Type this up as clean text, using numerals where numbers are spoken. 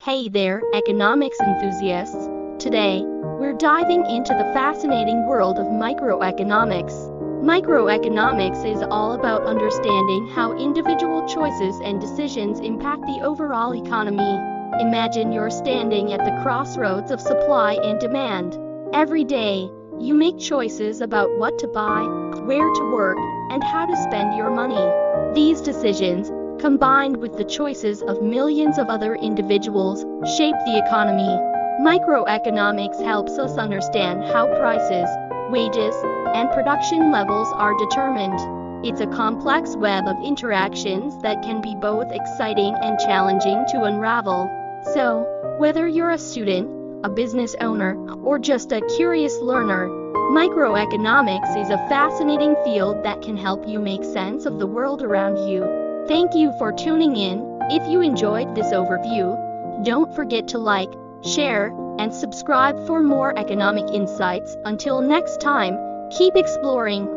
Hey there, economics enthusiasts. Today, we're diving into the fascinating world of microeconomics. Microeconomics is all about understanding how individual choices and decisions impact the overall economy. Imagine you're standing at the crossroads of supply and demand. Every day, you make choices about what to buy, where to work, and how to spend your money. These decisions, combined with the choices of millions of other individuals, shape the economy. Microeconomics helps us understand how prices, wages, and production levels are determined. It's a complex web of interactions that can be both exciting and challenging to unravel. So, whether you're a student, a business owner, or just a curious learner, microeconomics is a fascinating field that can help you make sense of the world around you. Thank you for tuning in. If you enjoyed this overview, don't forget to like, share, and subscribe for more economic insights. Until next time, keep exploring.